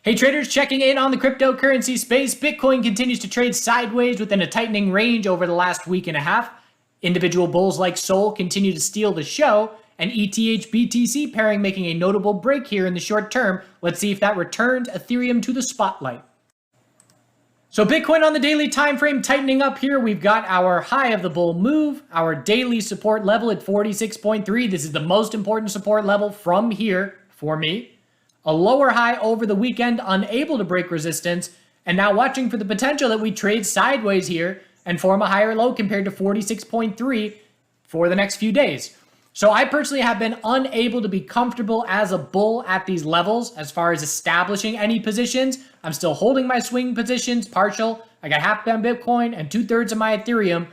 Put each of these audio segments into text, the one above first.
Hey traders, checking in on the cryptocurrency space. Bitcoin continues to trade sideways within a tightening range over the last week and a half. Individual bulls like Sol continue to steal the show, and ETH BTC pairing making a notable break here in the short term. Let's see if that returns Ethereum to the spotlight. So Bitcoin on the daily time frame tightening up here. We've got our high of the bull move, our daily support level at 46.3. This is the most important support level from here for me. A lower high over the weekend, unable to break resistance, and now watching for the potential that we trade sideways here and form a higher low compared to 46.3 for the next few days. So I personally have been unable to be comfortable as a bull at these levels as far as establishing any positions. I'm still holding my swing positions, partial. I got half on Bitcoin and 2/3 of my Ethereum,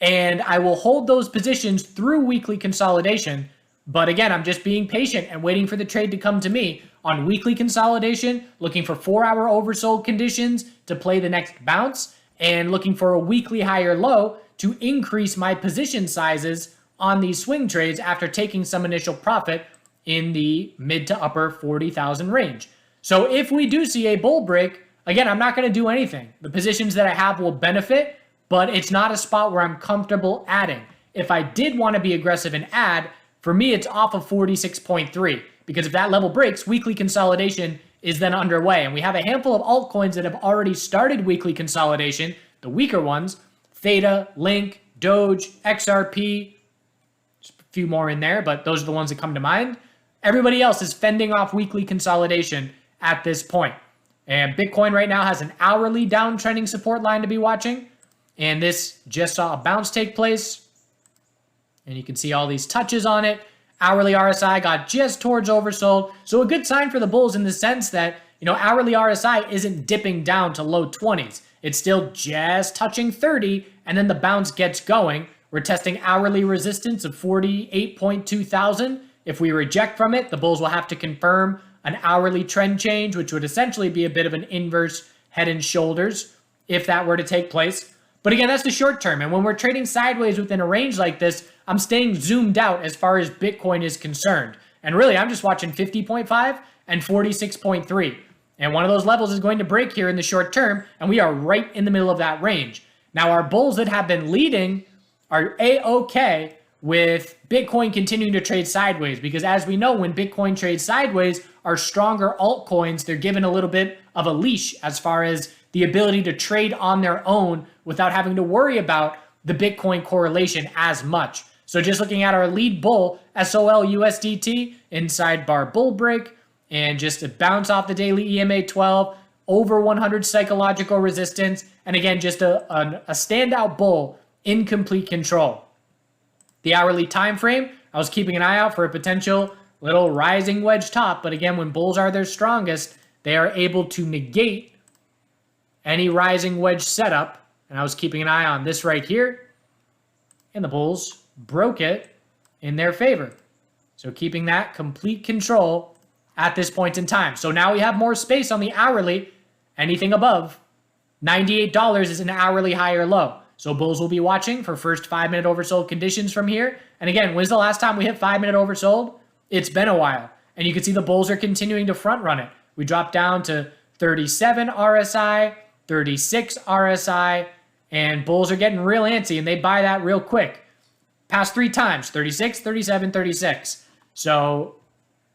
and I will hold those positions through weekly consolidation. But again, I'm just being patient and waiting for the trade to come to me on weekly consolidation, looking for 4-hour oversold conditions to play the next bounce, and looking for a weekly higher low to increase my position sizes on these swing trades after taking some initial profit in the mid to upper 40,000 range. So if we do see a bull break, again, I'm not going to do anything. The positions that I have will benefit, but it's not a spot where I'm comfortable adding. If I did want to be aggressive and add, for me, it's off of 46.3, because if that level breaks, weekly consolidation is then underway. And we have a handful of altcoins that have already started weekly consolidation, the weaker ones, Theta, Link, Doge, XRP, just a few more in there, but those are the ones that come to mind. Everybody else is fending off weekly consolidation at this point. And Bitcoin right now has an hourly downtrending support line to be watching. And this just saw a bounce take place. And you can see all these touches on it. Hourly RSI got just towards oversold. So a good sign for the bulls in the sense that, hourly RSI isn't dipping down to low 20s. It's still just touching 30, and then the bounce gets going. We're testing hourly resistance of 48.2 thousand. If we reject from it, the bulls will have to confirm an hourly trend change, which would essentially be a bit of an inverse head and shoulders if that were to take place. But again, that's the short term. And when we're trading sideways within a range like this, I'm staying zoomed out as far as Bitcoin is concerned. And really, I'm just watching 50.5 and 46.3. And one of those levels is going to break here in the short term, and we are right in the middle of that range. Now, our bulls that have been leading are A-okay with Bitcoin continuing to trade sideways, because as we know, when Bitcoin trades sideways, our stronger altcoins, they're given a little bit of a leash as far as the ability to trade on their own without having to worry about the Bitcoin correlation as much. So just looking at our lead bull, SOL USDT, inside bar bull break, and just a bounce off the daily EMA 12, over 100 psychological resistance, and again, just a standout bull in complete control. The hourly time frame, I was keeping an eye out for a potential little rising wedge top, but again, when bulls are their strongest, they are able to negate any rising wedge setup, and I was keeping an eye on this right here, and the bulls broke it in their favor. So keeping that complete control at this point in time. So now we have more space on the hourly. Anything above $98 is an hourly high or low. So bulls will be watching for first 5-minute oversold conditions from here. And again, when's the last time we hit 5-minute oversold? It's been a while. And you can see the bulls are continuing to front run it. We dropped down to 37 RSI, 36 RSI, and bulls are getting real antsy, and they buy that real quick. Past 3 times, 36, 37, 36. So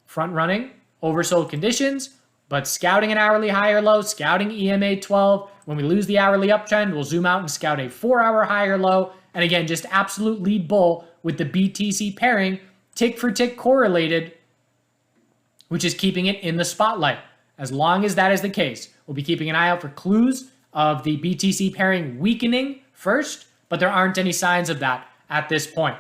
front running, oversold conditions, but scouting an hourly high or low, scouting EMA 12. When we lose the hourly uptrend, we'll zoom out and scout a 4-hour high or low. And again, just absolute lead bull with the BTC pairing, tick for tick correlated, which is keeping it in the spotlight. As long as that is the case, we'll be keeping an eye out for clues of the BTC pairing weakening first, but there aren't any signs of that at this point.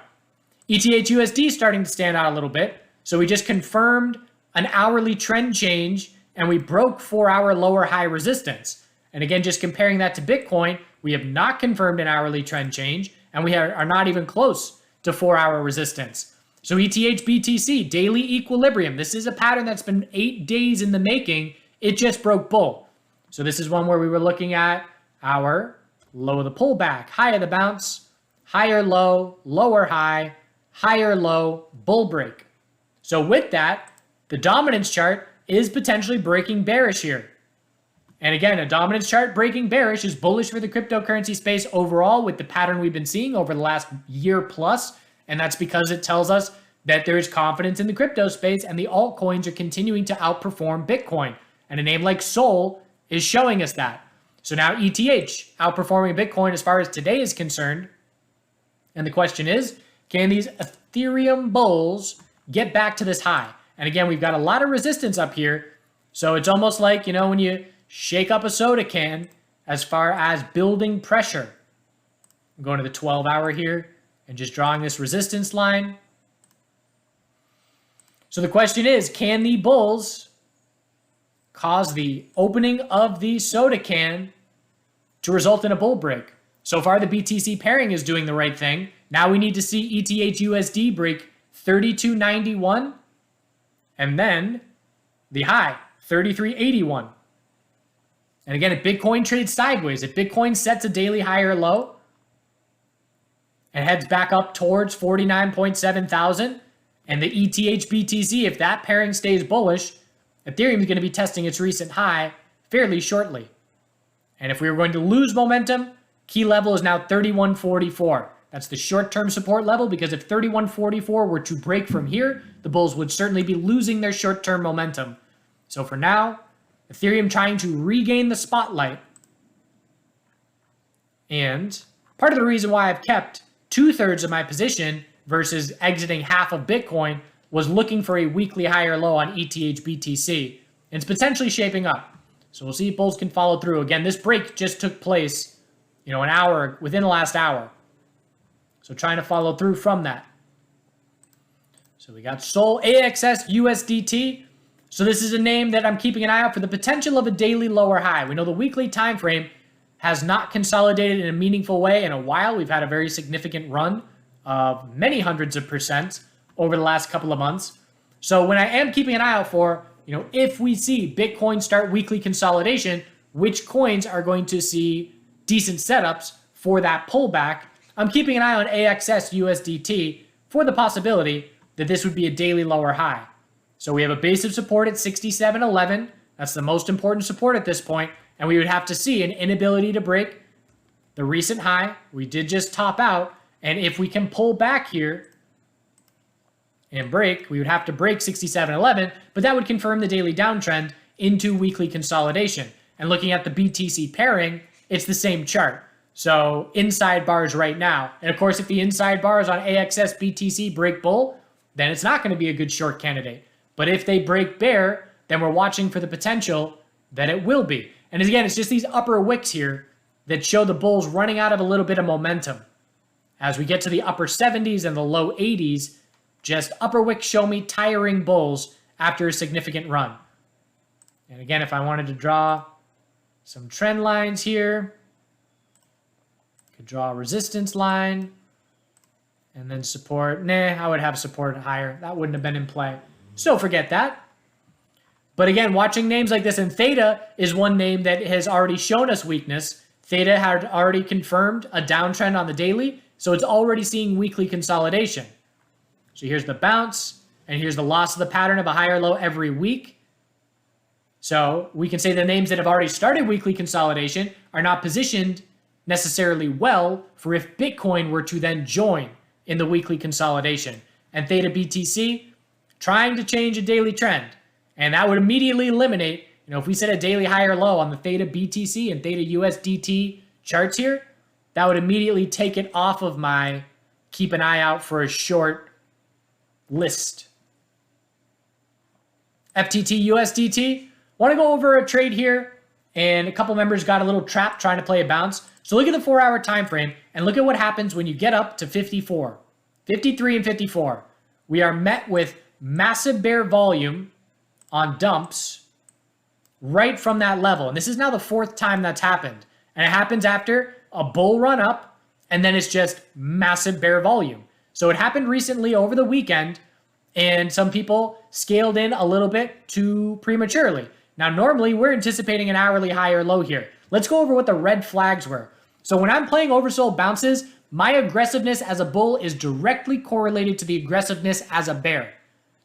ETH USD starting to stand out a little bit. So we just confirmed an hourly trend change, and we broke 4-hour lower high resistance. And again, just comparing that to Bitcoin, we have not confirmed an hourly trend change, and we are not even close to 4-hour resistance. So ETH BTC, daily equilibrium. This is a pattern that's been 8 days in the making. It just broke bull. So this is one where we were looking at our low of the pullback, high of the bounce, higher low, lower high, higher low, bull break. So with that, the dominance chart is potentially breaking bearish here. And again, a dominance chart breaking bearish is bullish for the cryptocurrency space overall with the pattern we've been seeing over the last year plus. And that's because it tells us that there is confidence in the crypto space and the altcoins are continuing to outperform Bitcoin. And a name like Sol is showing us that. So now ETH outperforming Bitcoin as far as today is concerned. And the question is, can these Ethereum bulls get back to this high? And again, we've got a lot of resistance up here. So it's almost like, you know, when you shake up a soda can as far as building pressure. I'm going to the 12-hour here and just drawing this resistance line. So the question is, can the bulls cause the opening of the soda can to result in a bull break? So far, the BTC pairing is doing the right thing. Now we need to see ETH/USD break 32.91 and then the high, 33.81. And again, if Bitcoin trades sideways, if Bitcoin sets a daily high or low and heads back up towards 49.7 thousand, and the ETH/BTC, if that pairing stays bullish, Ethereum is going to be testing its recent high fairly shortly. And if we were going to lose momentum, key level is now 31.44. That's the short-term support level, because if 31.44 were to break from here, the bulls would certainly be losing their short-term momentum. So for now, Ethereum trying to regain the spotlight. And part of the reason why I've kept 2/3 of my position versus exiting half of Bitcoin was looking for a weekly high or low on ETH/BTC. It's potentially shaping up. So we'll see if bulls can follow through. Again, this break just took place, you know, an hour, within the last hour. So trying to follow through from that. So we got Sol, AXS/USDT. So this is a name that I'm keeping an eye out for the potential of a daily lower high. We know the weekly time frame has not consolidated in a meaningful way in a while. We've had a very significant run of many hundreds of percent over the last couple of months. So when I am keeping an eye out for, you know, if we see Bitcoin start weekly consolidation, which coins are going to see decent setups for that pullback, I'm keeping an eye on AXS/USDT for the possibility that this would be a daily lower high. So we have a base of support at 67.11. That's the most important support at this point. And we would have to see an inability to break the recent high. We did just top out. And if we can pull back here and break, we would have to break 67.11. But that would confirm the daily downtrend into weekly consolidation. And looking at the BTC pairing, it's the same chart. So inside bars right now. And of course, if the inside bars on AXS/BTC break bull, then it's not going to be a good short candidate. But if they break bear, then we're watching for the potential that it will be. And again, it's just these upper wicks here that show the bulls running out of a little bit of momentum. As we get to the upper 70s and the low 80s, just upper wicks show me tiring bulls after a significant run. And again, if I wanted to draw some trend lines here, could draw a resistance line and then support. Nah, I would have support higher. That wouldn't have been in play. So forget that. But again, watching names like this, and Theta is one name that has already shown us weakness. Theta had already confirmed a downtrend on the daily, so it's already seeing weekly consolidation. So here's the bounce, and here's the loss of the pattern of a higher low every week. So we can say the names that have already started weekly consolidation are not positioned necessarily well for if Bitcoin were to then join in the weekly consolidation. And Theta BTC trying to change a daily trend. And that would immediately eliminate, you know, if we set a daily high or low on the Theta BTC and Theta USDT charts here, that would immediately take it off of my keep an eye out for a short list. FTT USDT, want to go over a trade here, and a couple members got a little trapped trying to play a bounce. So look at the 4-hour time frame and look at what happens when you get up to 54, 53 and 54. We are met with massive bear volume on dumps right from that level. And this is now the 4th time that's happened. And it happens after a bull run up, and then it's just massive bear volume. So it happened recently over the weekend, and some people scaled in a little bit too prematurely. Now, normally we're anticipating an hourly high or low here. Let's go over what the red flags were. So when I'm playing oversold bounces, my aggressiveness as a bull is directly correlated to the aggressiveness as a bear.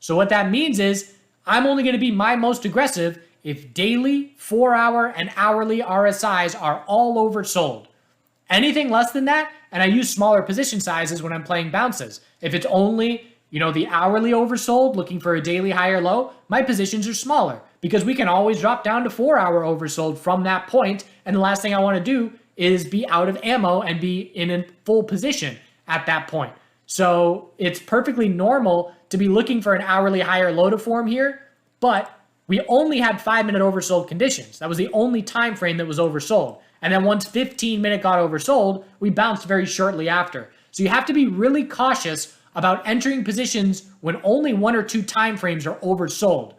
So what that means is I'm only going to be my most aggressive if daily, 4-hour, and hourly RSIs are all oversold. Anything less than that, and I use smaller position sizes when I'm playing bounces. If it's only, the hourly oversold, looking for a daily high or low, my positions are smaller because we can always drop down to 4-hour oversold from that point. And the last thing I want to do is be out of ammo and be in a full position at that point. So it's perfectly normal to be looking for an hourly high or low to form here, but we only had 5-minute oversold conditions. That was the only time frame that was oversold. And then once 15-minute got oversold, we bounced very shortly after. So you have to be really cautious about entering positions when only 1 or 2 time frames are oversold.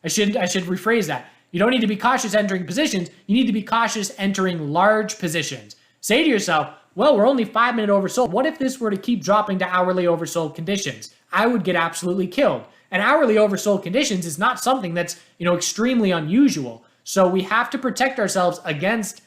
I should rephrase that. You don't need to be cautious entering positions. You need to be cautious entering large positions. Say to yourself, well, we're only 5-minute oversold. What if this were to keep dropping to hourly oversold conditions? I would get absolutely killed. And hourly oversold conditions is not something that's, extremely unusual. So we have to protect ourselves against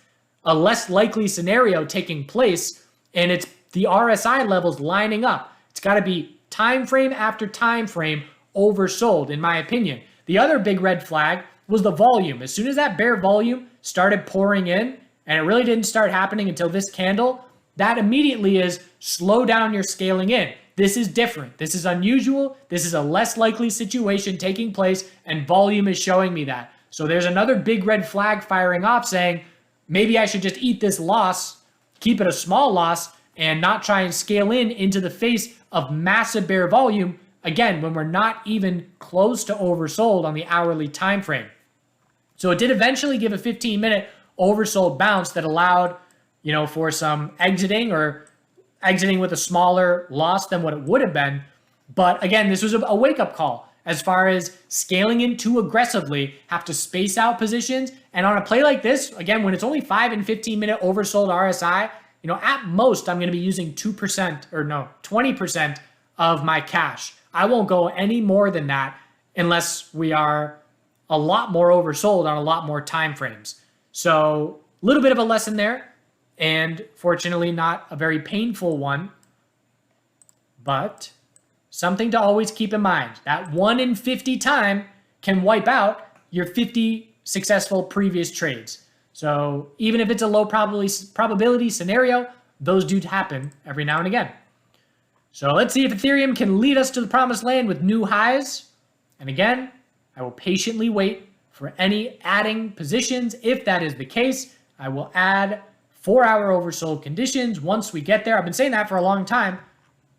a less likely scenario taking place, and it's the RSI levels lining up. It's got to be time frame after time frame oversold, in my opinion. The other big red flag was the volume. As soon as that bear volume started pouring in, and it really didn't start happening until this candle, that immediately is slow down your scaling in. This is different. This is unusual. This is a less likely situation taking place, and volume is showing me that. So there's another big red flag firing off saying, maybe I should just eat this loss, keep it a small loss, and not try and scale into the face of massive bear volume, again, when we're not even close to oversold on the hourly time frame. So it did eventually give a 15-minute oversold bounce that allowed, for some exiting or exiting with a smaller loss than what it would have been. But again, this was a wake-up call as far as scaling in too aggressively, have to space out positions. And on a play like this, again, when it's only 5 and 15-minute oversold RSI, at most, I'm going to be using 20% of my cash. I won't go any more than that unless we are a lot more oversold on a lot more time frames. So a little bit of a lesson there, and fortunately not a very painful one, but something to always keep in mind. That 1 in 50 time can wipe out your 50 successful previous trades. So even if it's a low probability scenario, those do happen every now and again. So let's see if Ethereum can lead us to the promised land with new highs. And again, I will patiently wait for any adding positions. If that is the case, I will add 4-hour oversold conditions once we get there. I've been saying that for a long time,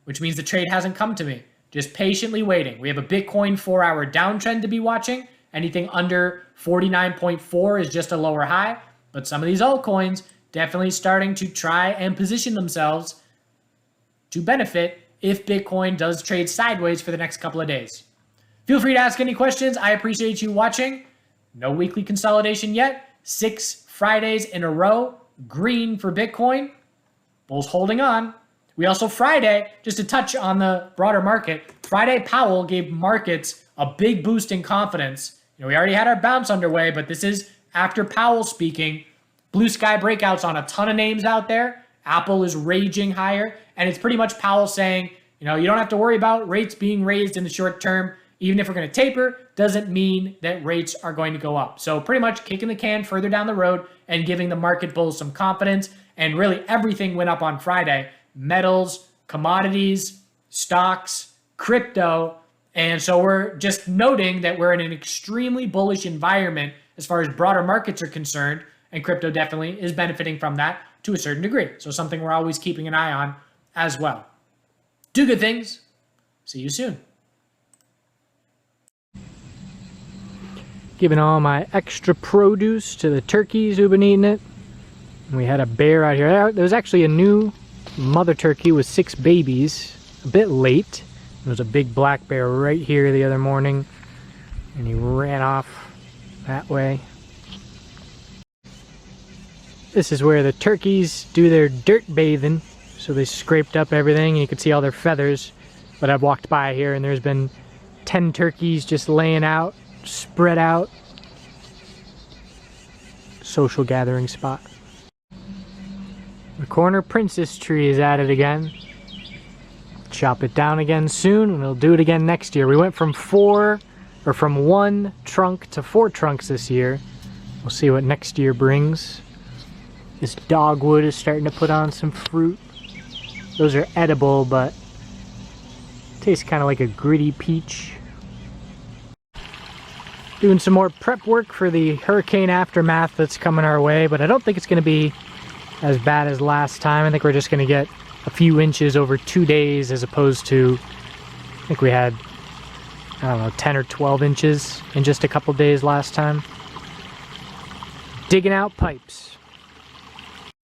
which means the trade hasn't come to me. Just patiently waiting. We have a Bitcoin 4-hour downtrend to be watching. Anything under 49.4 is just a lower high. But some of these altcoins definitely starting to try and position themselves to benefit if Bitcoin does trade sideways for the next couple of days. Feel free to ask any questions. I appreciate you watching. No weekly consolidation yet. 6 Fridays in a row. Green for Bitcoin. Bulls holding on. We also Friday, just to touch on the broader market, Friday Powell gave markets a big boost in confidence. We already had our bounce underway, but this is after Powell speaking. Blue sky breakouts on a ton of names out there. Apple is raging higher, and it's pretty much Powell saying, you don't have to worry about rates being raised in the short term. Even if we're going to taper, doesn't mean that rates are going to go up. So pretty much kicking the can further down the road and giving the market bulls some confidence. And really everything went up on Friday. Metals, commodities, stocks, crypto. And so we're just noting that we're in an extremely bullish environment as far as broader markets are concerned. And crypto definitely is benefiting from that to a certain degree. So something we're always keeping an eye on as well. Do good things. See you soon. Giving all my extra produce to the turkeys who've been eating it. We had a bear out here. There was actually a new mother turkey with 6 babies. A bit late. There was a big black bear right here the other morning. And he ran off that way. This is where the turkeys do their dirt bathing. So they scraped up everything and you can see all their feathers. But I've walked by here and there's been 10 turkeys just laying out, spread out. Social gathering spot. The corner princess tree is at it again. Chop it down again soon and we'll do it again next year. We went from 4 or from 1 trunk to 4 trunks this year. We'll see what next year brings. This dogwood is starting to put on some fruit. Those are edible, but tastes kind of like a gritty peach. Doing some more prep work for the hurricane aftermath that's coming our way, but I don't think it's going to be as bad as last time. I think we're just going to get a few inches over 2 days as opposed to, I think we had, I don't know, 10 or 12 inches in just a couple days last time. Digging out pipes.